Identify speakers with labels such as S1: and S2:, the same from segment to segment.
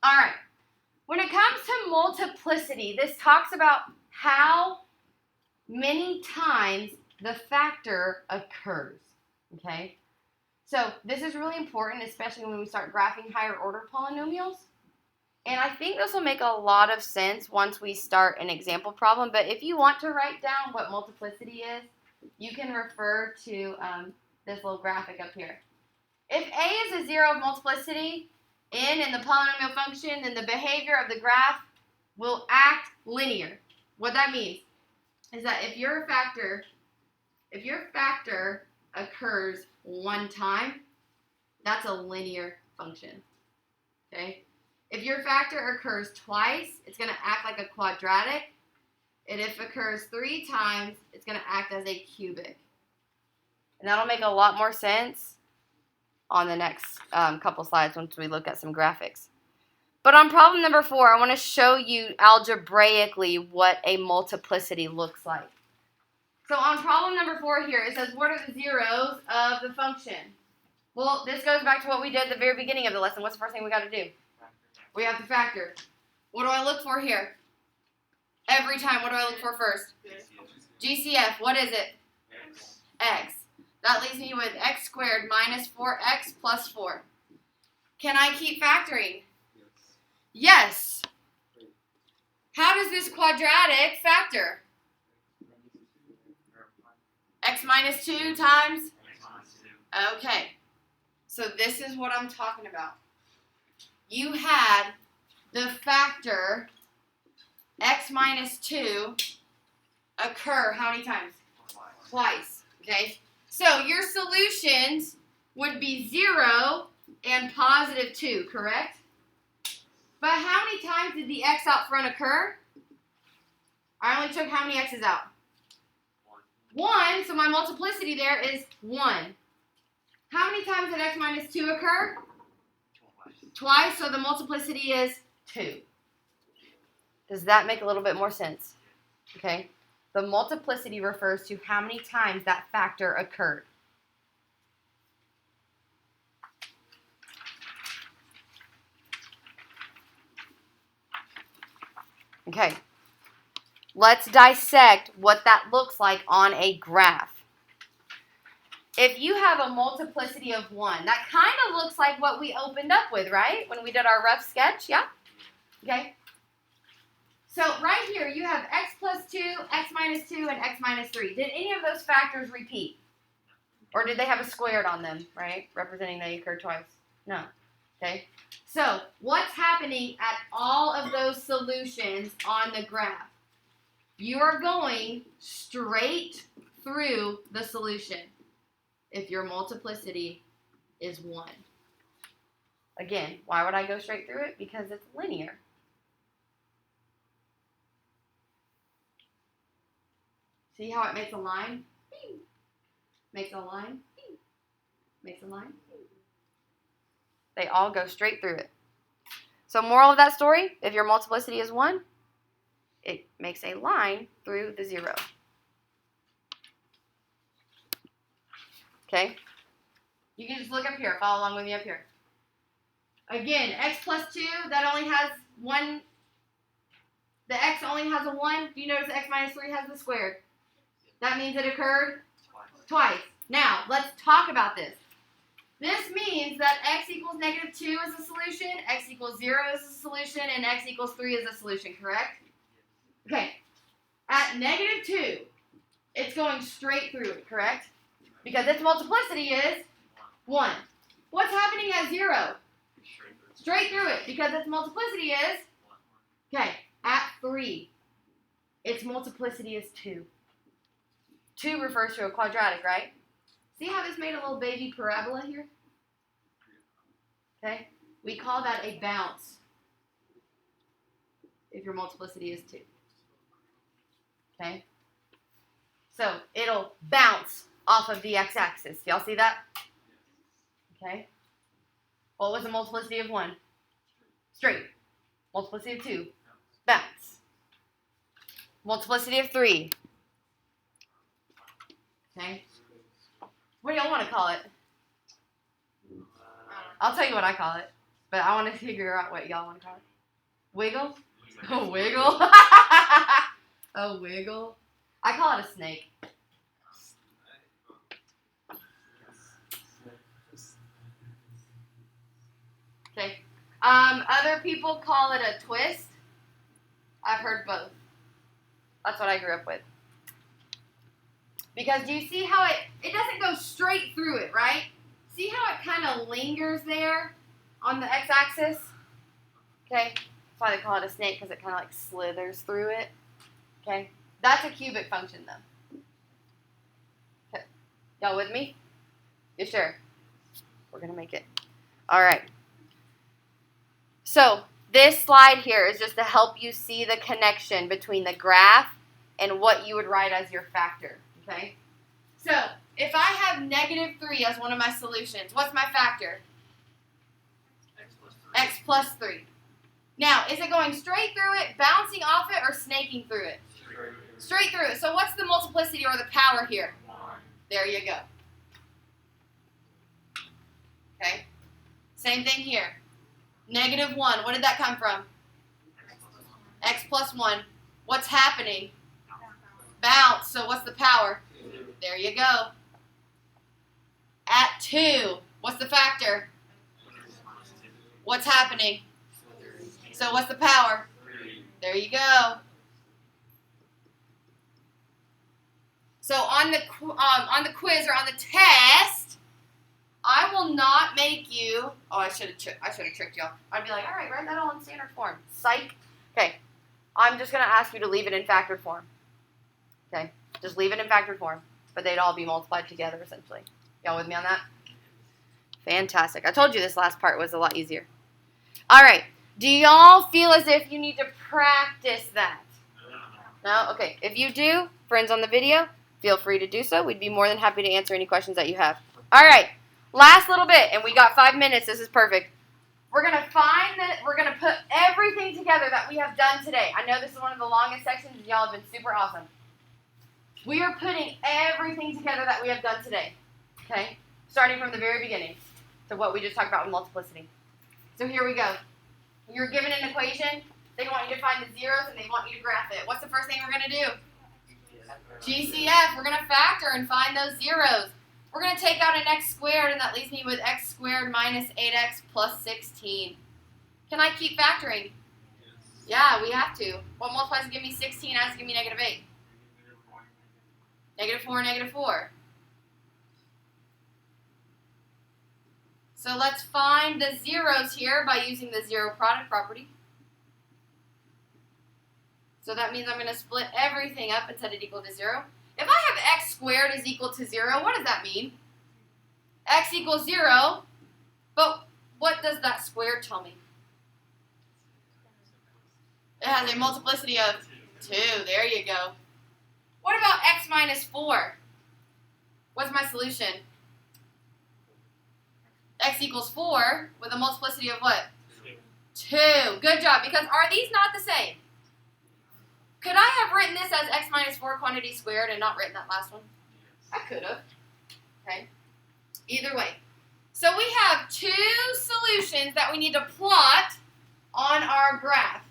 S1: All right. When it comes to multiplicity, this talks about how many times the factor occurs, okay? So this is really important, especially when we start graphing higher order polynomials. And I think this will make a lot of sense once we start an example problem. But if you want to write down what multiplicity is, you can refer to this little graphic up here. If A is a zero of multiplicity in the polynomial function, then the behavior of the graph will act linear. What that means is that if your factor occurs one time, that's a linear function. Okay? If your factor occurs twice, it's going to act like a quadratic. And if it occurs 3 times, it's going to act as a cubic. And that'll make a lot more sense on the next couple slides once we look at some graphics. But on problem number 4, I want to show you algebraically what a multiplicity looks like. So on problem number 4 here, it says, what are the zeros of the function? Well, this goes back to what we did at the very beginning of the lesson. What's the first thing we got to do? We have to factor. What do I look for here? Every time, what do I look for first? GCF. What is it? X. That leaves me with x squared minus 4x plus 4. Can I keep factoring? Yes. How does this quadratic factor? X minus 2 times? Okay. So this is what I'm talking about. You had the factor x minus 2 occur how many times? Twice. Okay? So your solutions would be 0 and positive 2, correct? But how many times did the x out front occur? I only took how many x's out? 1, so my multiplicity there is 1. How many times did x minus 2 occur? Twice, so the multiplicity is 2. Does that make a little bit more sense? Okay. The multiplicity refers to how many times that factor occurred. Okay. Let's dissect what that looks like on a graph. If you have a multiplicity of 1, that kind of looks like what we opened up with, right? When we did our rough sketch, yeah? Okay. So right here, you have x plus 2, x minus 2, and x minus 3. Did any of those factors repeat? Or did they have a squared on them, right? Representing they occurred twice? No. Okay. So what's happening at all of those solutions on the graph? You are going straight through the solution if your multiplicity is 1. Again, why would I go straight through it? Because it's linear. See how it makes a line? Makes a line. Makes a line. They all go straight through it. So moral of that story, if your multiplicity is 1, it makes a line through the 0. Okay? You can just look up here. Follow along with me up here. Again, x plus 2, that only has 1. The x only has a 1. Do you notice x minus 3 has the squared? That means it occurred twice. Now, let's talk about this. This means that x equals negative 2 is a solution, x equals 0 is a solution, and x equals 3 is a solution, correct? Okay. At negative 2, it's going straight through it, correct? Because its multiplicity is 1. What's happening at 0? Straight through it, because its multiplicity is? Okay. At 3, its multiplicity is 2. 2 refers to a quadratic, right? See how this made a little baby parabola here? Okay? We call that a bounce if your multiplicity is 2. Okay? So it'll bounce off of the x-axis. Y'all see that? Okay? What was the multiplicity of 1? Straight. Multiplicity of 2? Bounce. Multiplicity of 3? Okay? What do y'all want to call it? I'll tell you what I call it. But I want to figure out what y'all want to call it. Wiggle? A wiggle? A wiggle? I call it a snake. Okay. Other people call it a twist. I've heard both. That's what I grew up with. Because do you see how it doesn't go straight through it, right? See how it kind of lingers there on the x-axis? Okay. That's why they call it a snake, because it kind of like slithers through it. Okay. That's a cubic function, though. Okay. Y'all with me? You sure? We're going to make it. All right. So this slide here is just to help you see the connection between the graph and what you would write as your factor. Okay? So if I have -3 as one of my solutions, what's my factor? X plus 3. Now, is it going straight through it, bouncing off it, or snaking through it? Straight through it. So what's the multiplicity or the power here? 1. There you go. Okay? Same thing here. -1. What did that come from? X plus 1. What's happening? Bounce. So what's the power? 2. There you go. At 2. What's the factor? What's happening? So what's the power? 3. There you go. So on the quiz or on the test, I will not make you. Oh, I should have tricked y'all. I'd be like, all right, write that all in standard form. Psych. Okay. I'm just gonna ask you to leave it in factored form. Okay. Just leave it in factored form, but they'd all be multiplied together essentially. Y'all with me on that? Fantastic. I told you this last part was a lot easier. All right. Do y'all feel as if you need to practice that? No? Okay. If you do, friends on the video, feel free to do so. We'd be more than happy to answer any questions that you have. All right. Last little bit, and we got 5 minutes. This is perfect. We're going to put everything together that we have done today. I know this is one of the longest sections, and y'all have been super awesome. We are putting everything together that we have done today. Okay? Starting from the very beginning to what we just talked about with multiplicity. So here we go. You're given an equation. They want you to find the zeros, and they want you to graph it. What's the first thing we're going to do? GCF. We're going to factor and find those zeros. We're going to take out an x squared, and that leaves me with x squared minus 8x plus 16. Can I keep factoring? Yeah, we have to. What multiplies to give me 16 has to give me -8. -4, -4. So let's find the zeros here by using the zero product property. So that means I'm going to split everything up and set it equal to 0. If I have x squared is equal to 0, what does that mean? X equals 0, but what does that squared tell me? It has a multiplicity of 2. There you go. What about x minus 4? What's my solution? X equals 4 with a multiplicity of what? 2. Good job, because are these not the same? Could I have written this as x minus 4 quantity squared and not written that last one? I could have. Okay. Either way. So we have 2 solutions that we need to plot on our graph.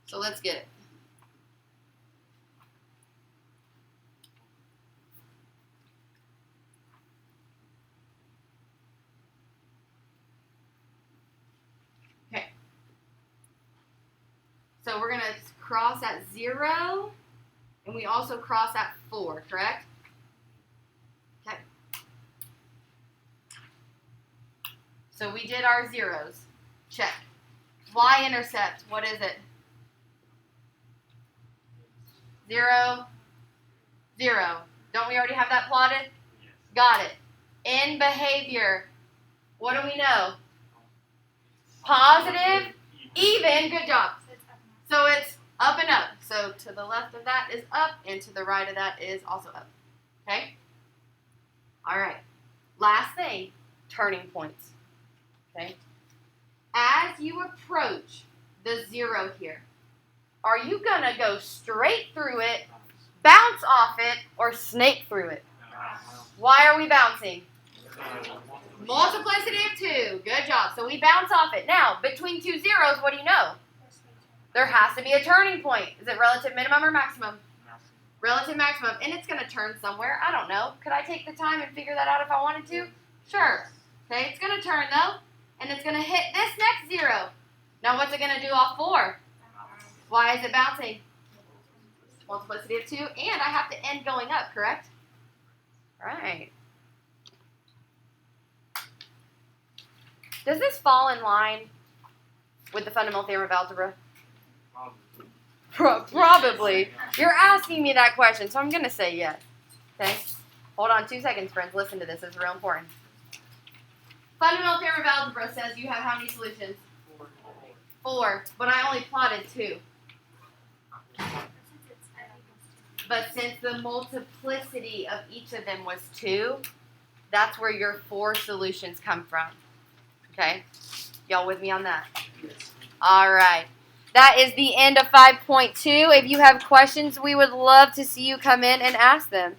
S1: So let's get it. Okay. So we're going to cross at 0, and we also cross at 4, correct? Okay. So we did our zeros. Check. Y-intercept, what is it? 0, 0. Don't we already have that plotted? Yes. Got it. In behavior, what do we know? Positive, even, good job. So it's up and up. So to the left of that is up, and to the right of that is also up. Okay? All right. Last thing, turning points. Okay? As you approach the 0 here, are you going to go straight through it, bounce off it, or snake through it? Why are we bouncing? Multiplicity of 2. Good job. So we bounce off it. Now, between two zeros, what do you know? There has to be a turning point. Is it relative minimum or maximum? Relative maximum. And it's going to turn somewhere. I don't know. Could I take the time and figure that out if I wanted to? Sure. Okay, it's going to turn, though. And it's going to hit this next zero. Now, what's it going to do off 4? Why is it bouncing? Multiplicity of 2. And I have to end going up, correct? All right. Does this fall in line with the fundamental theorem of algebra? Probably. You're asking me that question, so I'm going to say yes. Okay? Hold on 2 seconds, friends. Listen to this. It's real important. Fundamental theorem of algebra says you have how many solutions? 4. But I only plotted 2. But since the multiplicity of each of them was 2, that's where your 4 solutions come from. Okay? Y'all with me on that? All right. That is the end of 5.2. If you have questions, we would love to see you come in and ask them.